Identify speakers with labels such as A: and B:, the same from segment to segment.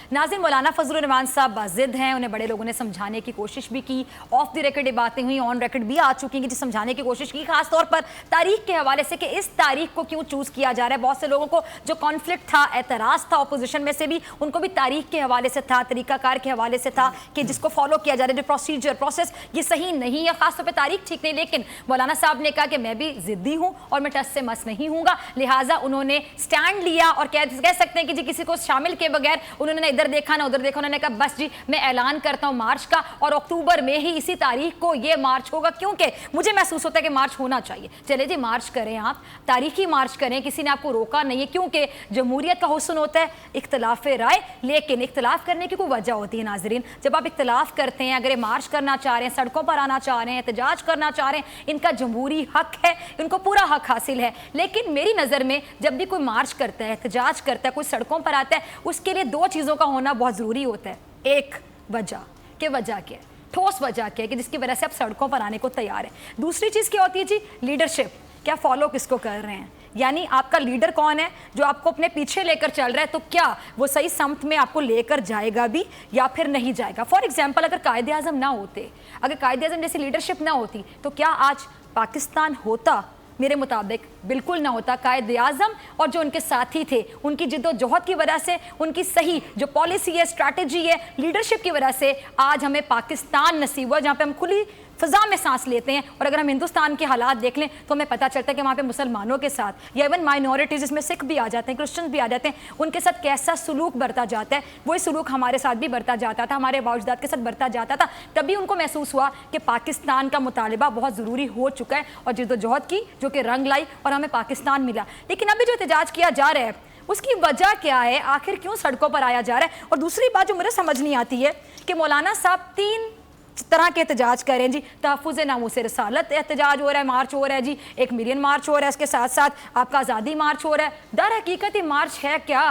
A: नाज़रीन, मौलाना फजलुर रहमान साहब बाजिद हैं, उन्हें बड़े लोगों ने समझाने की कोशिश भी की, ऑफ द रिकॉर्ड बातें हुई, ऑन रिकॉर्ड भी आ चुकी हैं, समझाने की कोशिश की, खासतौर पर तारीख के हवाले से कि इस तारीख को क्यों चूज किया जा रहा है। बहुत से लोगों को जो कॉन्फ्लिक्ट था, एतराज़ था अपोजिशन में से भी, उनको भी तारीख के हवाले से था, तरीकाकार के हवाले से था कि जिसको फॉलो किया जा रहा है, जो प्रोसीजर प्रोसेस, ये सही नहीं है, खासतौर पर तारीख ठीक नहीं। लेकिन मौलाना साहब ने कहा कि मैं भी जिद्दी हूँ और मैं टस से मस नहीं हूँगा, लिहाजा उन्होंने स्टैंड लिया और कह सकते हैं कि जी किसी को शामिल के बगैर उन्होंने ना इधर देखा ना उधर देखा, उन्होंने कहा बस जी मैं ऐलान करता हूं मार्च का, और अक्टूबर में ही इसी तारीख को ये मार्च होगा, क्योंकि मुझे महसूस होता है कि मार्च होना चाहिए। चले जी मार्च करें, आप तारीखी मार्च करें, किसी ने आपको रोका नहीं है, क्योंकि जमहूरियत का हुस्न होता है इख्तलाफ राय, लेकिन इख्तलाफ करने की कोई वजह होती है। नाजरीन, जब आप इख्तलाफ करते हैं, अगर ये मार्च करना चाह रहे हैं, सड़कों पर आना चाह रहे हैं, एहतजाज करना चाह रहे हैं, इनका जमहूरी हक है, इनको पूरा हक हासिल है। लेकिन मेरी नज़र में जब भी कोई मार्च करता है, एहतजाज करता है, कोई सड़कों पर आता है, उसके लिए दो चीज़ों का होना बहुत ज़रूरी होता है। एक, वजह क्या है, ठोस वजह क्या है कि जिसकी वजह से आप सड़कों पर आने को तैयार हैं। दूसरी चीज़ क्या होती है जी, लीडरशिप, क्या फॉलो किसको कर रहे हैं, यानी आपका लीडर कौन है जो आपको अपने पीछे लेकर चल रहा है, तो क्या वो सही समत में आपको लेकर जाएगा भी या फिर नहीं जाएगा। फॉर एग्जाम्पल, अगर कायदे आज़म ना होते, अगर कायदे आज़म जैसी लीडरशिप ना होती, तो क्या आज पाकिस्तान होता? मेरे मुताबिक बिल्कुल ना होता। कायदे आज़म और जो उनके साथी थे, उनकी जिद्दोजहद की वजह से, उनकी सही जो पॉलिसी है, स्ट्रैटेजी है, लीडरशिप की वजह से आज हमें पाकिस्तान नसीब हुआ, जहाँ पे हम खुली फ़िज़ा में सांस लेते हैं। और अगर हम हिंदुस्तान के हालात देख लें तो हमें पता चलता है कि वहाँ पे मुसलमानों के साथ, या इवन माइनॉरिटीज़, जिसमें सिख भी आ जाते हैं, क्रिश्चियन भी आ जाते हैं, उनके साथ कैसा सलूक बरता जाता है। वही सलूक हमारे साथ भी बरता जाता था, हमारे बावजदाद के साथ बरता जाता था। तभी उनको महसूस हुआ कि पाकिस्तान का मुतालिबा बहुत ज़रूरी हो चुका है, और जिद्दोजहद की जो कि रंग लाई और हमें पाकिस्तान मिला। लेकिन अभी जो एहतजाज किया जा रहा है, उसकी वजह क्या है, आखिर क्यों सड़कों पर आया जा रहा है। और दूसरी बात जो मुझे समझ नहीं आती है कि मौलाना साहब 3 तरह के एहतजाज करें जी। तहफ़्फ़ुज़ नामूस रिसालत एहतजाज हो रहा है, मार्च हो रहा है जी, 1 मिलियन मार्च हो रहा है, इसके साथ साथ आपका आज़ादी मार्च हो रहा है। दर हकीकत ये मार्च है क्या?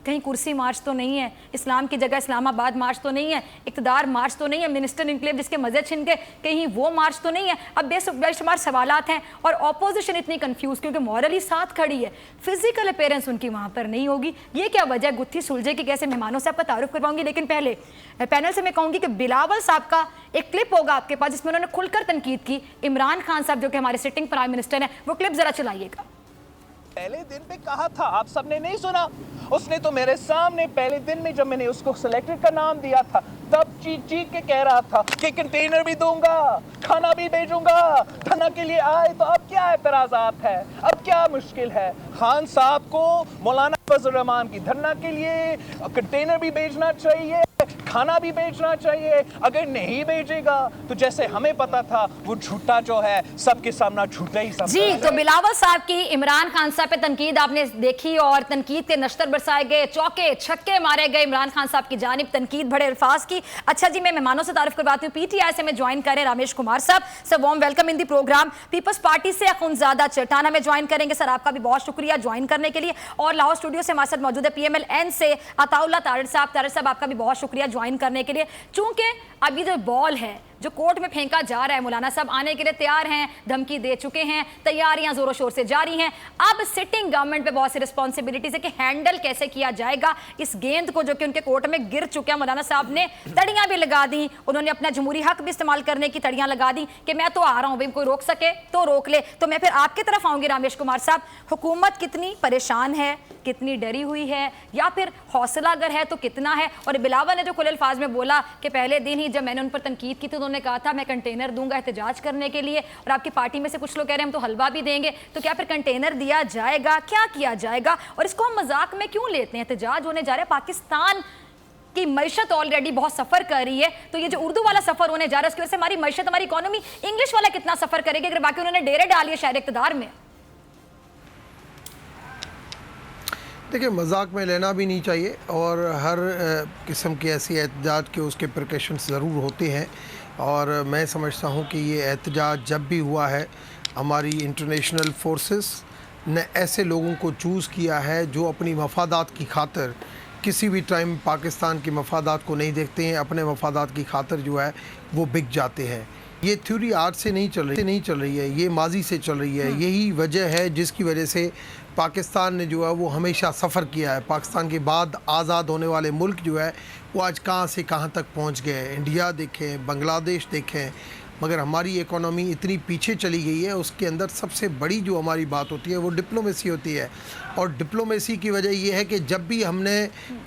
A: कहीं कुर्सी मार्च तो नहीं है, इस्लाम की जगह इस्लामाबाद मार्च तो नहीं है, इक़्तिदार मार्च तो नहीं है, मिनिस्टर इनक्लेव जिसके मज़े छिन गए, कहीं वो मार्च तो नहीं है। अब बेशुमार सवालात हैं, और अपोजिशन इतनी कंफ्यूज क्योंकि मॉरली साथ खड़ी है, फिजिकल अपीयरेंस उनकी वहाँ पर नहीं होगी। ये क्या वजह गुत्थी सुलझे कि कैसे? मेहमानों से आपका तारुफ करवाऊंगी, लेकिन पहले पैनल से मैं कहूँगी कि बिलावल साहब का एक क्लिप होगा आपके पास जिसमें उन्होंने खुलकर तनकीद की इमरान खान साहब जो कि हमारे सिटिंग प्राइम मिनिस्टर हैं। वो क्लिप ज़रा चलाइएगा।
B: पहले दिन पे कहा था, आप सबने नहीं सुना? उसने तो मेरे सामने पहले दिन में जब मैंने उसको सिलेक्टेड का नाम दिया था, तब चीख चीख के कह रहा था कि कंटेनर भी दूंगा, खाना भी भेजूंगा, धरना के लिए आए। तो अब क्या एतराज़ात है, अब क्या मुश्किल है? खान साहब को मौलाना फजलुर रहमान की धरना के लिए कंटेनर भी भेजना चाहिए, खाना भी भेजना चाहिए। अगर नहीं भेजेगा तो जैसे हमें पता था, वो झूठा जो है सबके सामने झूठा ही सब
A: जी। तो बिलावल साहब की इमरान खान साहब पे तनकीद आपने देखी, और तनकीद के नश्तर बरसाए गए, चौके छक्के मारे गए इमरान खान साहब की जानिब, तनकीद बड़े अल्फाज की। अच्छा जी, मैं मेहमानों से तारुफ करवाती हूँ। पीटीआई से मैं ज्वाइन करें रामेश कुमार साहब, sir warm welcome in the programme. People's party से अखुनजादा चटाना में ज्वाइन करेंगे, सर आपका भी बहुत शुक्रिया ज्वाइन करने के लिए। और लाहौर स्टूडियो से हमारे साथ मौजूद है PMLN से अताउल्लाह तारिर साहब आपका भी बहुत शुक्रिया ज्वाइन करने के लिए। चूंकि अभी जो बॉल है जो कोर्ट में फेंका जा रहा है, मौलाना साहब आने के लिए तैयार हैं, धमकी दे चुके हैं, तैयारियां जोरों शोर से जारी हैं। अब सिटिंग गवर्नमेंट पे बहुत सी रिस्पॉन्सिबिलिटीज है कि हैंडल कैसे किया जाएगा इस गेंद को जो कि उनके कोर्ट में गिर चुके हैं। मौलाना साहब ने तड़ियां भी लगा दी, उन्होंने अपना जमहूरी हक भी इस्तेमाल करने की तड़ियां लगा दी कि मैं तो आ रहा हूं, भाई कोई रोक सके तो रोक ले। तो मैं फिर आपकी तरफ आऊंगी रामेश कुमार साहब, हुकूमत कितनी परेशान है, कितनी डरी हुई है, या फिर हौसला अगर है तो कितना है? और बिलावल ने जो खुले अल्फाज में बोला कि पहले दिन ही जब मैंने उन पर तनकीद की थी तो उन्होंने कहा था मैं कंटेनर दूंगा एहतजाज करने के लिए, और आपकी पार्टी में से कुछ लोग कह रहे हैं हम तो हलवा भी देंगे, तो क्या फिर कंटेनर दिया जाएगा? क्या किया जाएगा? और इसको हम मजाक में क्यों लेते हैं? एहतजाज होने जा रहा है, पाकिस्तान की मैशत ऑलरेडी बहुत सफर कर रही है, तो ये जो उर्दू वाला सफर होने जा रहा है उसकी वजह से हमारी मैशत, हमारी इकोनॉमी, इंग्लिश वाला कितना सफर करेगी अगर बाकी उन्होंने डेरे डालिए शहर इक़्तिदार में?
C: देखिए, मजाक में लेना भी नहीं चाहिए, और हर किस्म की ऐसी एहतजाज के उसके प्रिकॉशंस ज़रूर होते हैं। और मैं समझता हूँ कि ये एहतजाज जब भी हुआ है, हमारी इंटरनेशनल फोर्सेस ने ऐसे लोगों को चूज़ किया है जो अपनी मफादात की खातिर किसी भी टाइम पाकिस्तान के मफादात को नहीं देखते हैं, अपने मफादात की खातिर जो है वो बिक जाते हैं। ये थ्योरी आज से नहीं चल रही है, ये माजी से चल रही है। यही वजह है जिसकी वजह से पाकिस्तान ने जो है वो हमेशा सफ़र किया है। पाकिस्तान के बाद आज़ाद होने वाले मुल्क जो है वो आज कहाँ से कहाँ तक पहुँच गए। इंडिया देखें, बांग्लादेश देखें, मगर हमारी इकोनॉमी इतनी पीछे चली गई है। उसके अंदर सबसे बड़ी जो हमारी बात होती है वो डिप्लोमेसी होती है। और डिप्लोमेसी की वजह ये है कि जब भी हमने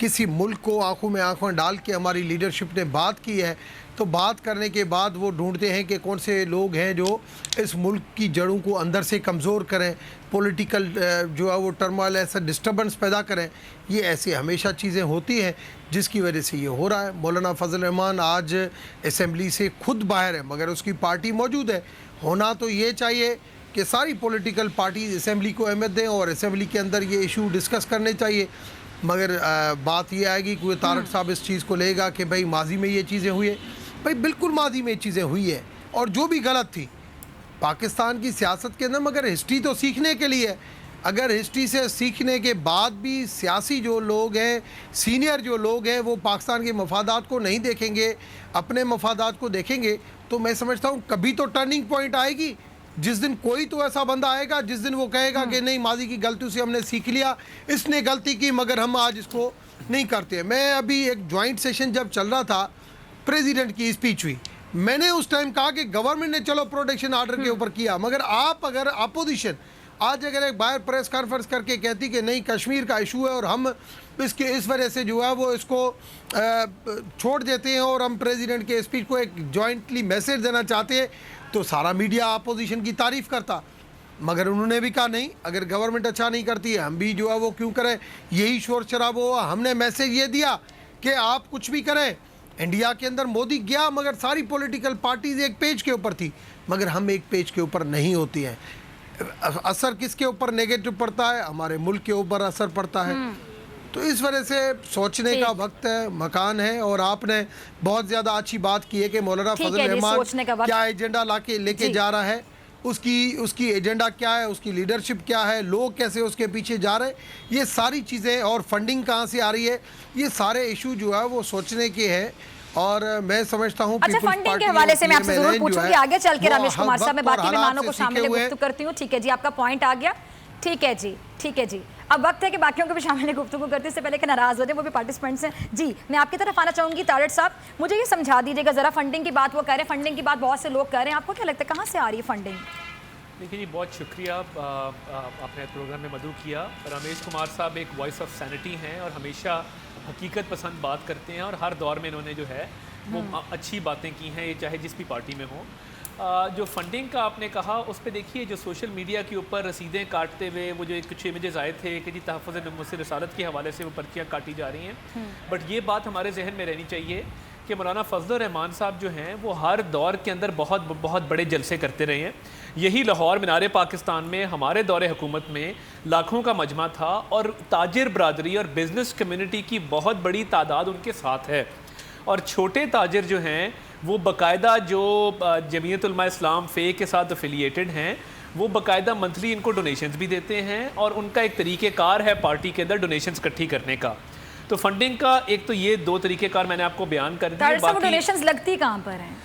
C: किसी मुल्क को आंखों में आंखें डाल के हमारी लीडरशिप ने बात की है, तो बात करने के बाद वो ढूंढते हैं कि कौन से लोग हैं जो इस मुल्क की जड़ों को अंदर से कमज़ोर करें, पॉलिटिकल जो है वो टर्मोइल ऐसा डिस्टर्बेंस पैदा करें। ये ऐसी हमेशा चीज़ें होती हैं जिसकी वजह से ये हो रहा है। मौलाना फजल रहमान आज असेंबली से खुद बाहर है, मगर उसकी पार्टी मौजूद है। होना तो ये चाहिए कि सारी पॉलिटिकल पार्टीज असेंबली को अहमियत दें और असेंबली के अंदर ये इशू डिस्कस करने चाहिए। मगर बात ये आएगी कि तारक साहब इस चीज़ को लेगा कि भाई माजी में ये चीज़ें हुई है। भाई बिल्कुल माजी में ये चीज़ें हुई है और जो भी गलत थी पाकिस्तान की सियासत के अंदर, मगर हिस्ट्री तो सीखने के लिए है। अगर हिस्ट्री से सीखने के बाद भी सियासी जो लोग हैं, सीनियर जो लोग हैं, वो पाकिस्तान के मफादात को नहीं देखेंगे, अपने मफादात को देखेंगे, तो मैं समझता हूँ कभी तो टर्निंग पॉइंट आएगी। जिस दिन कोई तो ऐसा बंदा आएगा जिस दिन वो कहेगा कि नहीं, माजी की गलती से हमने सीख लिया, इसने गलती की मगर हम आज इसको नहीं करते। मैं अभी एक जॉइंट सेशन जब चल रहा था, प्रेसिडेंट की स्पीच हुई, मैंने उस टाइम कहा कि गवर्नमेंट ने चलो प्रोटेक्शन ऑर्डर के ऊपर किया, मगर आप अगर अपोजिशन आज अगर एक बाहर प्रेस कॉन्फ्रेंस करके कहती कि नहीं कश्मीर का इशू है और हम इसके इस वजह से जो है वो इसको छोड़ देते हैं और हम प्रेसिडेंट के स्पीच को एक जॉइंटली मैसेज देना चाहते हैं, तो सारा मीडिया अपोजिशन की तारीफ़ करता। मगर उन्होंने भी कहा नहीं, अगर गवर्नमेंट अच्छा नहीं करती है हम भी जो है वो क्यों करें, यही शोर शराबा हुआ। हमने मैसेज ये दिया कि आप कुछ भी करें। इंडिया के अंदर मोदी गया मगर सारी पॉलिटिकल पार्टीज एक पेज के ऊपर थी, मगर हम एक पेज के ऊपर नहीं होती हैं। असर किसके ऊपर नेगेटिव पड़ता है? हमारे मुल्क के ऊपर असर पड़ता है। तो इस वजह से सोचने का वक्त है, मकान है। और आपने बहुत ज़्यादा अच्छी बात की है कि मौलाना फजल रहमान क्या एजेंडा लेके जा रहा है, उसकी एजेंडा क्या है, उसकी लीडरशिप क्या है, लोग कैसे उसके पीछे जा रहे हैं, ये सारी चीज़ें, और फंडिंग कहाँ से आ रही है, ये सारे इशू जो है वो सोचने के हैं। और मैं समझता हूँ
A: अच्छा, फंडिंग के हवाले से मैं आपसे जरूर पूछूंगी आगे चल के रमेश कुमार साहब, मैं बाकी मेहमानों को शामिल गुफ्तगू करती हूँ। ठीक है जी, आपका पॉइंट आ गया। ठीक है जी, ठीक है जी। अब वक्त है कि बाकियों को भी शामिल गुफ्तगू करते इससे पहले कि नाराज हो जाए वो भी पार्टिसिपेंट्स हैं जी। मैं आपकी तरफ आना चाहूंगी तारड़ साहब, मुझे ये समझा दीजिएगा जरा, फंडिंग की बात वो कह रहे हैं, फंडिंग की बात बहुत से लोग कह रहे हैं, आपको क्या लगता है कहाँ से आ रही है फंडिंग?
D: देखिए जी, बहुत शुक्रिया आपने प्रोग्राम में मदऊ किया। रमेश कुमार साहब एक वॉइस ऑफ सैनिटी हैं और हमेशा हकीकत पसंद बात करते हैं, और हर दौर में इन्होंने जो है वो अच्छी बातें की हैं, ये चाहे जिस भी पार्टी में हो। जो फंडिंग का आपने कहा, उस पर देखिए जो सोशल मीडिया के ऊपर रसीदें काटते हुए वो जो कुछ इमेजेस आए थे कि जी तहफ़्फ़ुज़ मुस्लिम रिसालत के हवाले से वो पर्चियाँ काटी जा रही हैं। बट ये बात हमारे जहन में रहनी चाहिए कि मौलाना फजल रहमान साहब जो हैं वो हर दौर के अंदर बहुत बड़े जलसे करते रहे हैं। यही लाहौर मीनार पाकिस्तान में हमारे दौरे हुकूमत में लाखों का मजमा था, और ताजिर बरादरी और बिज़नेस कम्युनिटी की बहुत बड़ी तादाद उनके साथ है। और छोटे ताजिर जो हैं वो बाकायदा जो जमीयत उलमा इस्लाम फ़े के साथ एफिलिएटेड हैं, वो बाकायदा मंथली इनको डोनेशंस भी देते हैं, और उनका एक तरीक़ेकार है पार्टी के अंदर डोनेशंस इकट्ठी करने का। तो फंडिंग का एक तो ये दो तरीक़ेकार मैंने आपको बयान कर दिए।
A: बाकी डोनेशंस लगती कहाँ पर हैं?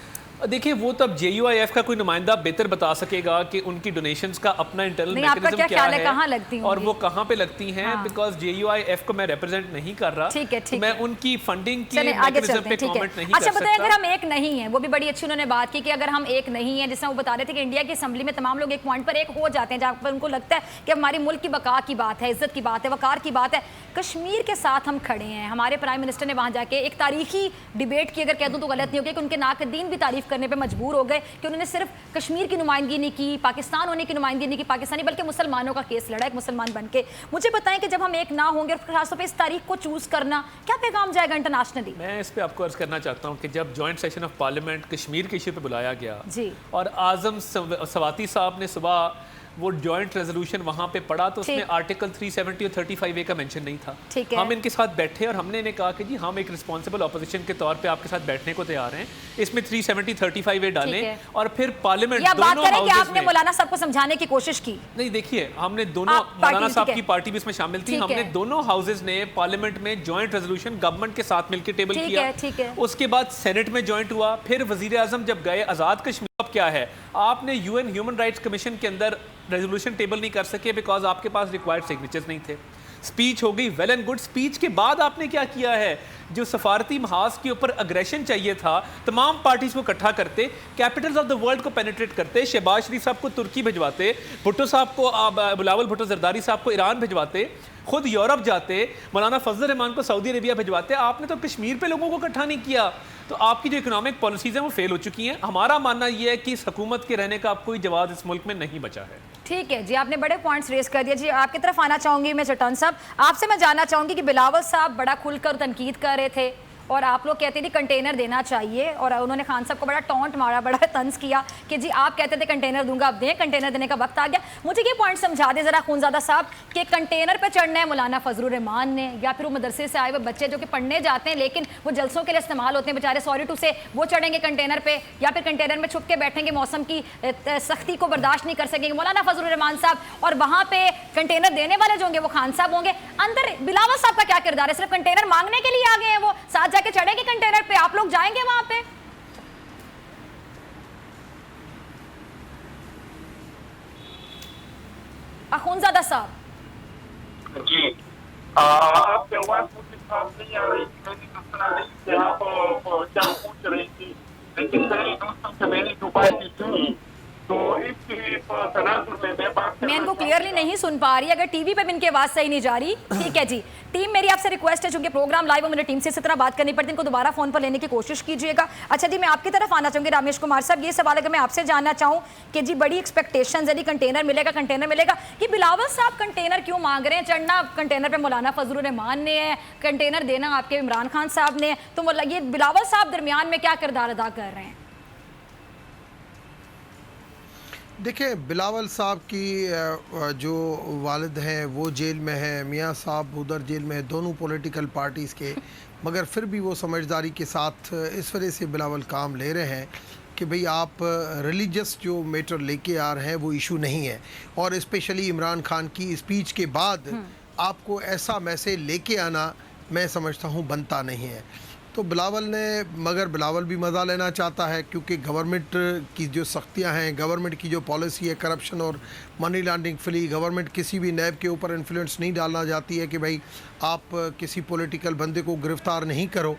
D: देखिए वो तब JUIF का कोई नुमाइंदा बेहतर बता सकेगा कि उनकी डोनेशंस का अपना इंटरनल मैकेनिज्म क्या है,
A: कहाँ लगती
D: और वो कहाँ पे लगती हैं, बिकॉज JUIF को मैं रिप्रेजेंट नहीं कर रहा।
A: ठीक है, ठीक
D: मैं उनकी फंडिंग की मैकेनिज्म पे कमेंट नहीं कर सकता।
A: अच्छा बताएं, अगर हम एक नहीं है, वो भी बड़ी अच्छी उन्होंने बात की कि अगर हम एक नहीं है, जिसमें वो बता रहे थे कि इंडिया की असेंबली में तमाम लोग एक पॉइंट पर एक हो जाते हैं जहाँ पर उनको लगता है कि हमारी मुल्क की बका की बात है, इज्जत की बात है, वकार की बात है, कश्मीर के साथ हम खड़े हैं। हमारे प्राइम मिनिस्टर ने वहाँ जाके एक तारीखी डिबेट की, अगर कह दूँ तो गलत नहीं होगी, कि उनके नाकदीन भी तारीफ करने पर मजबूर हो गए कि उन्होंने सिर्फ कश्मीर की नुमाइंदगी नहीं की, पाकिस्तान होने की नुमाइंदगी नहीं की, पाकिस्तानी बल्कि मुसलमानों का केस लड़ा एक मुसलमान बन के। मुझे बताएं कि जब हम एक ना होंगे और खासतौर पे इस तारीख को चूज करना, क्या पैगाम जाएगा इंटरनेशनली?
D: मैं इस पे आपको अर्ज करना चाहता हूँ कि जब joint session of parliament Kashmir के इशू पे बुलाया गया
A: जी, और
D: आजम सवाती साहब ने सुबह वो जॉइंट रेजोल्यूशन वहाँ पे पढ़ा, तो उसमें आर्टिकल 370 और 35A का मेंशन नहीं था। हम इनके साथ बैठे और हमने इन्हें कहा कि जी हम एक रिस्पॉन्सिबल ऑपोजिशन के तौर पे आपके साथ बैठने को तैयार हैं, इसमें 370 35A डालें, और फिर पार्लियामेंट
A: दोनों हाउसेस में। आपने मौलाना साहब को समझाने की कोशिश की?
D: नहीं, देखिए हमने दोनों, मौलाना साहब की पार्टी भी इसमें शामिल थी, हमने दोनों हाउसेज ने पार्लियामेंट में जॉइंट रेजोल्यूशन गवर्नमेंट के साथ मिलकर टेबल किया। उसके बाद सेनेट में जॉइंट हुआ, फिर वजीर आजम जब गए आज़ाद कश्मीर अब क्या है, आपने यूएन ह्यूमन राइट्स कमीशन के अंदर रेजोल्यूशन टेबल नहीं कर सके बिकॉज आपके पास रिक्वायर्ड सिग्नेचर्स नहीं थे। स्पीच हो गई, वेल एंड गुड। स्पीच के बाद आपने क्या किया है, जो सफारती महाज के ऊपर अग्रेशन चाहिए था, तमाम पार्टीज को इकट्ठा करते, कैपिटल्स ऑफ द वर्ल्ड को पेनिट्रेट करते, शहबाज शरीफ साहब को तुर्की भिजवाते, भुट्टो साहब को, बिलावल भुट्टो जरदारी साहब को ईरान भिजवाते, खुद यूरोप जाते, मौलाना फजल रहमान को सऊदी अरेबिया भिजवाते। आपने तो कश्मीर पे लोगों को इकट्ठा नहीं किया। तो आपकी जो इकोनॉमिक पॉलिसीज हैं वो फेल हो चुकी हैं। हमारा मानना यह है कि इस हुकूमत के रहने का अब कोई जवाब इस मुल्क में नहीं बचा है।
A: ठीक है जी, आपने बड़े पॉइंट्स रेज कर दिए जी। आपकी तरफ आना चाहूंगी मैं चट्टान साहब, आपसे मैं जानना चाहूंगी कि बिलावल साहब बड़ा खुलकर तनकीद कर रहे थे और आप लोग कहते थे कंटेनर देना चाहिए, और उन्होंने खान साहब को बड़ा टॉन्ट मारा, बड़ा तंज किया कि जी आप कहते थे कंटेनर दूंगा, अब दें, कंटेनर देने का वक्त आ गया। मुझे ये पॉइंट समझा दें जरा खूनज़ादा साहब कि कंटेनर पे चढ़ना है मौलाना फजलुर रहमान ने, या फिर वो मदरसे से आए हुए बच्चे जो कि पढ़ने जाते हैं लेकिन वो जलसों के लिए इस्तेमाल होते हैं बेचारे, सॉरी टू से, वो चढ़ेंगे कंटेनर पे, या फिर कंटेनर में छुप के बैठेंगे, मौसम की सख्ती को बर्दाश्त नहीं कर सकेंगे मौलाना फजलुर रहमान साहब, और वहाँ पे कंटेनर देने वाले जो होंगे वो खान साहब होंगे। अंदर बिलावल साहब का क्या किरदार है? सिर्फ कंटेनर मांगने के लिए आ गए हैं, वो साथ जाके चढ़ेंगे कंटेनर पे, आप लोग जाएंगे वहां पे? अखुनज़ादा साहब
E: जी, आपके आवाज मुझे साफ नहीं आ रही। मैंने सुना नहीं कि आप क्या पूछ रही थी, लेकिन मेरे दोस्तों से मेरी दुबाई की सुनी तो इसकी तनाजुर में मैं बात
A: मैं इनको क्लियरली नहीं सुन पा रही, अगर टीवी पे भी इनकी आवाज सही नहीं जा रही। ठीक है जी, टीम मेरी आपसे रिक्वेस्ट है, चूंकि प्रोग्राम लाइव है, मुझे टीम से इस तरह बात करनी पड़ती है, इनको दोबारा फोन पर लेने की कोशिश कीजिएगा। अच्छा जी, मैं आपकी तरफ आना चाहूंगी रामेश कुमार साहब, ये सवाल अगर मैं आपसे जानना चाहूँ कि जी बड़ी एक्सपेक्टेशन है, कंटेनर मिलेगा, कंटेनर मिलेगा, कि बिलावल साहब कंटेनर क्यों मांग रहे हैं? चढ़ना कंटेनर पे मौलाना फजलुर रहमान ने है, कंटेनर देना आपके इमरान खान साहब ने, तो ये बिलावल साहब दरमियान में क्या किरदार अदा कर रहे हैं?
C: देखिए, बिलावल साहब की जो वालिद हैं वो जेल में हैं, मियाँ साहब उधर जेल में हैं, दोनों पॉलिटिकल पार्टीज़ के, मगर फिर भी वो समझदारी के साथ इस वजह से बिलावल काम ले रहे हैं कि भाई आप रिलीजियस जो मैटर लेके आ रहे हैं वो इशू नहीं है, और स्पेशली इमरान खान की स्पीच के बाद आपको ऐसा मैसेज लेके आना मैं समझता हूँ बनता नहीं है। तो बिलावल ने, मगर बिलावल भी मज़ा लेना चाहता है क्योंकि गवर्नमेंट की जो सख्तियां हैं, गवर्नमेंट की जो पॉलिसी है करप्शन और मनी लॉन्ड्रिंग फ्री, गवर्नमेंट किसी भी नैब के ऊपर इन्फ्लुएंस नहीं डालना चाहती है कि भाई आप किसी पॉलिटिकल बंदे को गिरफ़्तार नहीं करो,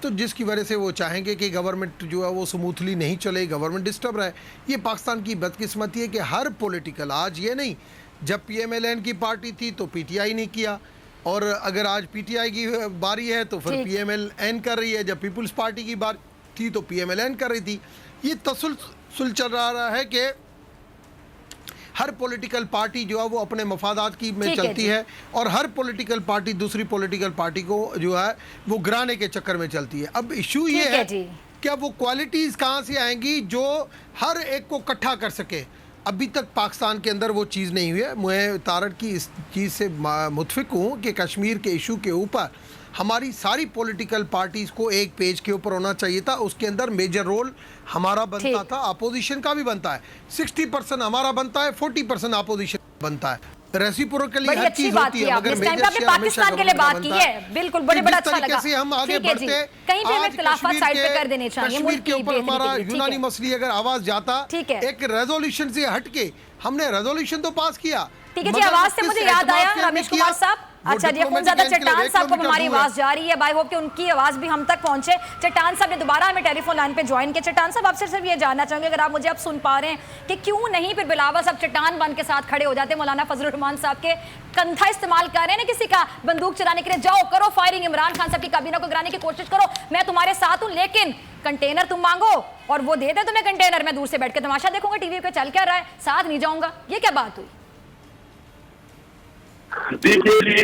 C: तो जिसकी वजह से वो चाहेंगे कि गवर्नमेंट जो है वो स्मूथली नहीं चले, गवर्नमेंट डिस्टर्ब रहे। ये पाकिस्तान की बदकिस्मती है कि हर पॉलिटिकल, आज ये नहीं, जब PMLN की पार्टी थी तो PTI नहीं किया, और अगर आज PTI की बारी है तो फिर PMLN कर रही है, जब पीपल्स पार्टी की बारी थी तो PMLN कर रही थी। ये तसलसल चल रहा है कि हर पॉलिटिकल पार्टी जो है वो अपने मफादात की में चलती है, और हर पॉलिटिकल पार्टी दूसरी पॉलिटिकल पार्टी को जो है वो गिराने के चक्कर में चलती है। अब इशू ये है कि अब वो क्वालिटीज़ कहाँ से आएंगी जो हर एक को इकट्ठा कर सके। अभी तक पाकिस्तान के अंदर वो चीज़ नहीं हुई है। मैं तारड़ की इस चीज़ से मुतफिक हूँ कि कश्मीर के इशू के ऊपर हमारी सारी पॉलिटिकल पार्टीज़ को एक पेज के ऊपर होना चाहिए था। उसके अंदर मेजर रोल हमारा बनता था, अपोजिशन का भी बनता है, 60% हमारा बनता है, 40% अपोजिशन बनता है। रेसिप्रोकली हर चीज होती है, मगर मेजर शेयर
A: पाकिस्तान के लिए बात की है। बिल्कुल, बड़े बड़ा अच्छा लगा।
C: से हम आगे बढ़ते,
A: कहीं पे इख्तिलाफात साइड पे कर देने चाहिए।
C: कश्मीर के ऊपर हमारा यूनानी मसली अगर आवाज जाता, एक रेजोल्यूशन से हटके हमने रेजोल्यूशन तो पास किया।
A: ठीक है जी, आवाज से मुझे याद आया रमेश कुमार साहब, अच्छा जी, खुनज़ादा चट्टान साहब को हमारी आवाज जा रही है, आई होप कि उनकी आवाज भी हम तक पहुंचे। चट्टान साहब ने दोबारा हमें टेलीफोन लाइन पे ज्वाइन किया। चट्टान साहब, आपसे सिर्फ ये जानना चाहूंगे, अगर आप मुझे अब सुन पा रहे हैं, कि क्यों नहीं फिर बिलावल साहब चट्टान बन के साथ खड़े हो जाते, मौलाना फजलुर रहमान साहब के कंधा इस्तेमाल कर रहे हैं ना किसी का बंदूक चलाने के लिए, जाओ करो फायरिंग, इमरान खान साहब की काबीना को गिराने की कोशिश करो, मैं तुम्हारे साथ हूं, लेकिन कंटेनर तुम मांगो और वो दे दे तुम्हें कंटेनर, मैं दूर से बैठ के तमाशा देखूंगा टीवी पे चल क्या रहा है, साथ नहीं जाऊंगा। ये क्या बात हुई?
E: देखिए,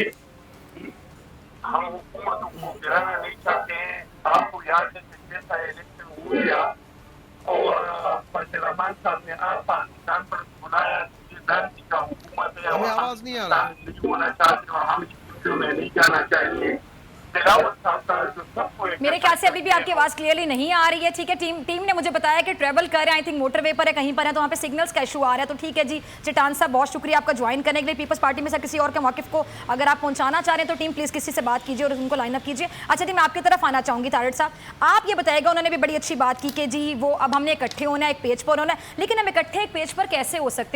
E: हम हुकूमत को गिराना नहीं चाहते हैं। आपको याद है कि जैसा इलेक्शन हो गया और रहमान साहब ने आज पाकिस्तान पर बुलाया, का हुकूमत है,
C: हमें आवाज नहीं आ रहा
E: नहीं होना चाहते और हम में नहीं जाना चाहिए। बिलावल साहब का जो सबको
A: मेरे ख्याल से अभी भी आपकी आवाज क्लियरली नहीं आ रही है। ठीक है, टीम ने मुझे बताया कि ट्रेवल कर रहे हैं, आई थिंक मोटरवे पर है, कहीं पर है, तो वहाँ पे सिग्नल्स का इशू आ रहा है। तो ठीक है जी, चट्टान साहब बहुत शुक्रिया आपका ज्वाइन करने के लिए। पीपल्स पार्टी में से किसी और के मौक़िफ़ को अगर आप पहुंचाना चाह रहे हैं तो टीम प्लीज़ किसी से बात कीजिए और उनको लाइन अप कीजिए। अच्छा जी, मैं आपकी तरफ आना चाहूँगी तारिक साहब, आप ये बताइएगा, उन्होंने भी बड़ी अच्छी बात की कि जी वो अब हमने इकट्ठे होना है, एक पेज पर होना है, लेकिन हम इकट्ठे एक पेज पर कैसे हो सकते हैं?